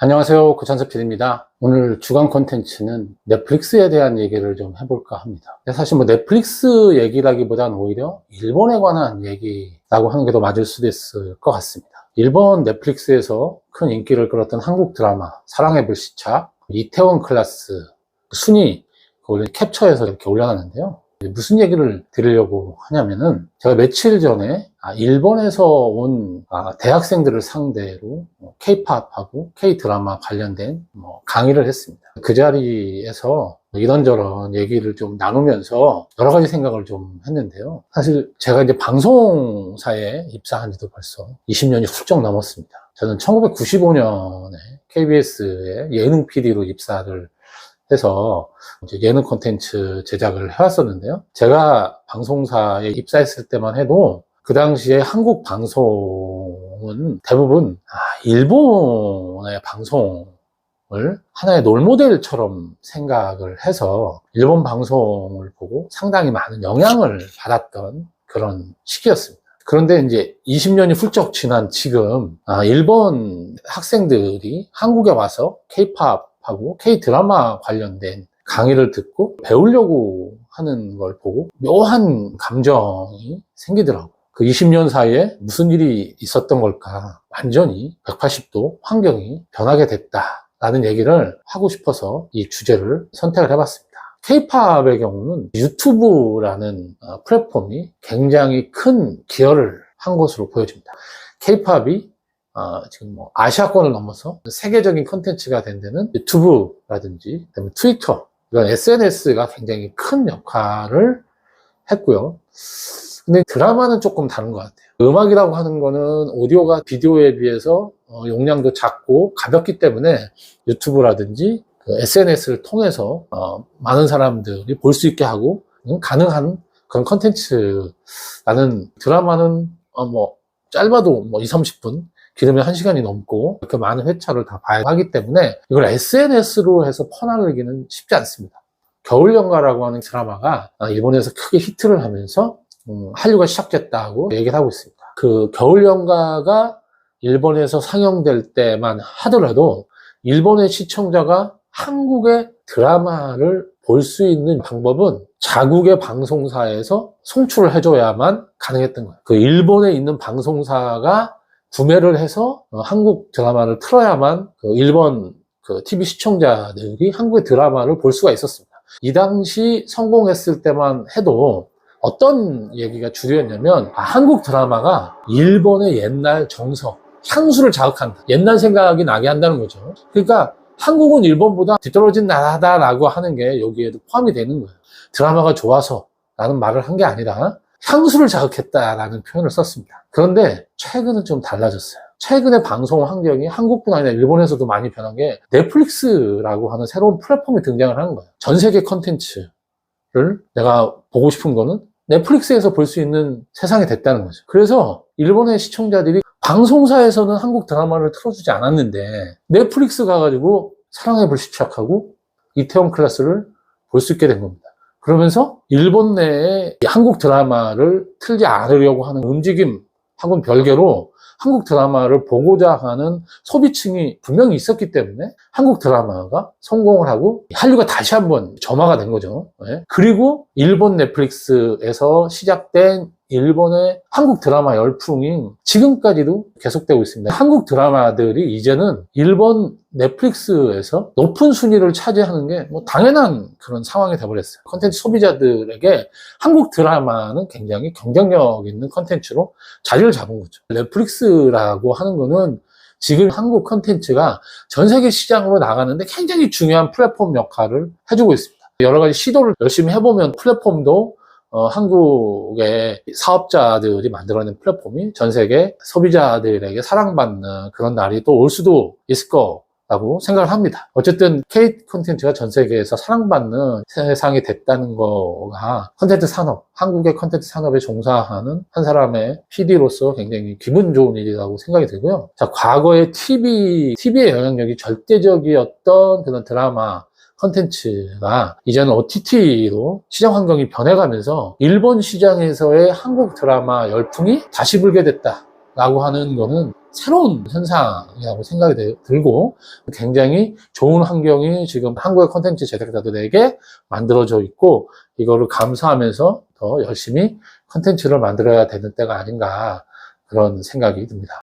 안녕하세요. 고찬섭 PD입니다. 오늘 주간 콘텐츠는 넷플릭스에 대한 얘기를 좀 해볼까 합니다. 사실 넷플릭스 얘기라기보다는 오히려 일본에 관한 얘기라고 하는 게 더 맞을 수도 있을 것 같습니다. 일본 넷플릭스에서 큰 인기를 끌었던 한국 드라마 사랑의 불시착, 이태원 클라스 순위 원래 캡처해서 이렇게 올려놨는데요. 무슨 얘기를 드리려고 하냐면은 제가 며칠 전에 일본에서 온 대학생들을 상대로 K-팝하고 K-드라마 관련된 강의를 했습니다. 그 자리에서 이런저런 얘기를 좀 나누면서 여러 가지 생각을 좀 했는데요. 사실 제가 이제 방송사에 입사한 지도 벌써 20년이 훌쩍 넘었습니다. 저는 1995년에 KBS의 예능 PD로 입사를 해서 이제 예능 콘텐츠 제작을 해왔었는데요. 제가 방송사에 입사했을 때만 해도 그 당시에 한국 방송은 대부분 일본의 방송을 하나의 롤모델처럼 생각을 해서 일본 방송을 보고 상당히 많은 영향을 받았던 그런 시기였습니다. 그런데 이제 20년이 훌쩍 지난 지금 일본 학생들이 한국에 와서 K-팝 하고 K-드라마 관련된 강의를 듣고 배우려고 하는 걸 보고 묘한 감정이 생기더라고요. 그 20년 사이에 무슨 일이 있었던 걸까? 완전히 180도 환경이 변하게 됐다라는 얘기를 하고 싶어서 이 주제를 선택을 해봤습니다. K-팝의 경우는 유튜브라는 플랫폼이 굉장히 큰 기여를 한 것으로 보여집니다. K-팝이 지금 아시아권을 넘어서 세계적인 콘텐츠가 된 데는 유튜브라든지 트위터 이런 SNS가 굉장히 큰 역할을 했고요. 근데 드라마는 조금 다른 것 같아요. 음악이라고 하는 거는 오디오가 비디오에 비해서 용량도 작고 가볍기 때문에 유튜브라든지 SNS를 통해서 많은 사람들이 볼 수 있게 하고 가능한 그런 콘텐츠라는 드라마는 짧아도 2, 30분 길으면 1시간이 넘고 이렇게 많은 회차를 다 봐야 하기 때문에 이걸 SNS로 해서 퍼나르기는 쉽지 않습니다. 겨울연가라고 하는 드라마가 일본에서 크게 히트를 하면서 한류가 시작됐다고 얘기를 하고 있습니다. 그 겨울연가가 일본에서 상영될 때만 하더라도 일본의 시청자가 한국의 드라마를 볼 수 있는 방법은 자국의 방송사에서 송출을 해줘야만 가능했던 거예요. 그 일본에 있는 방송사가 구매를 해서 한국 드라마를 틀어야만 일본 TV 시청자들이 한국의 드라마를 볼 수가 있었습니다. 이 당시 성공했을 때만 해도 어떤 얘기가 주류였냐면 한국 드라마가 일본의 옛날 정서, 향수를 자극한다. 옛날 생각이 나게 한다는 거죠. 그러니까 한국은 일본보다 뒤떨어진 나라다라고 하는 게 여기에도 포함이 되는 거예요. 드라마가 좋아서 라는 말을 한 게 아니라 향수를 자극했다라는 표현을 썼습니다. 그런데 최근은 좀 달라졌어요. 최근에 방송 환경이 한국뿐 아니라 일본에서도 많이 변한 게 넷플릭스라고 하는 새로운 플랫폼이 등장을 하는 거예요. 전 세계 컨텐츠를 내가 보고 싶은 거는 넷플릭스에서 볼 수 있는 세상이 됐다는 거죠. 그래서 일본의 시청자들이 방송사에서는 한국 드라마를 틀어주지 않았는데 넷플릭스 가가지고 사랑의 불시착하고 이태원 클라스를 볼 수 있게 된 겁니다. 그러면서 일본 내에 한국 드라마를 틀지 않으려고 하는 움직임하고는 별개로 한국 드라마를 보고자 하는 소비층이 분명히 있었기 때문에 한국 드라마가 성공을 하고 한류가 다시 한번 점화가 된 거죠. 그리고 일본 넷플릭스에서 시작된 일본의 한국 드라마 열풍이 지금까지도 계속되고 있습니다. 한국 드라마들이 이제는 일본 넷플릭스에서 높은 순위를 차지하는 게 당연한 그런 상황이 되어버렸어요. 콘텐츠 소비자들에게 한국 드라마는 굉장히 경쟁력 있는 콘텐츠로 자리를 잡은 거죠. 넷플릭스라고 하는 거는 지금 한국 콘텐츠가 전 세계 시장으로 나가는데 굉장히 중요한 플랫폼 역할을 해주고 있습니다. 여러 가지 시도를 열심히 해보면 플랫폼도 한국의 사업자들이 만들어낸 플랫폼이 전 세계 소비자들에게 사랑받는 그런 날이 또 올 수도 있을 거라고 생각을 합니다. 어쨌든 K 콘텐츠가 전 세계에서 사랑받는 세상이 됐다는 거가 콘텐츠 산업, 한국의 콘텐츠 산업에 종사하는 한 사람의 PD로서 굉장히 기분 좋은 일이라고 생각이 들고요. 자, 과거에 TV의 영향력이 절대적이었던 그런 드라마 콘텐츠가 이제는 OTT로 시장 환경이 변해가면서 일본 시장에서의 한국 드라마 열풍이 다시 불게 됐다. 라고 하는 거는 새로운 현상이라고 생각이 들고 굉장히 좋은 환경이 지금 한국의 콘텐츠 제작자들에게 만들어져 있고 이거를 감수하면서 더 열심히 콘텐츠를 만들어야 되는 때가 아닌가 그런 생각이 듭니다.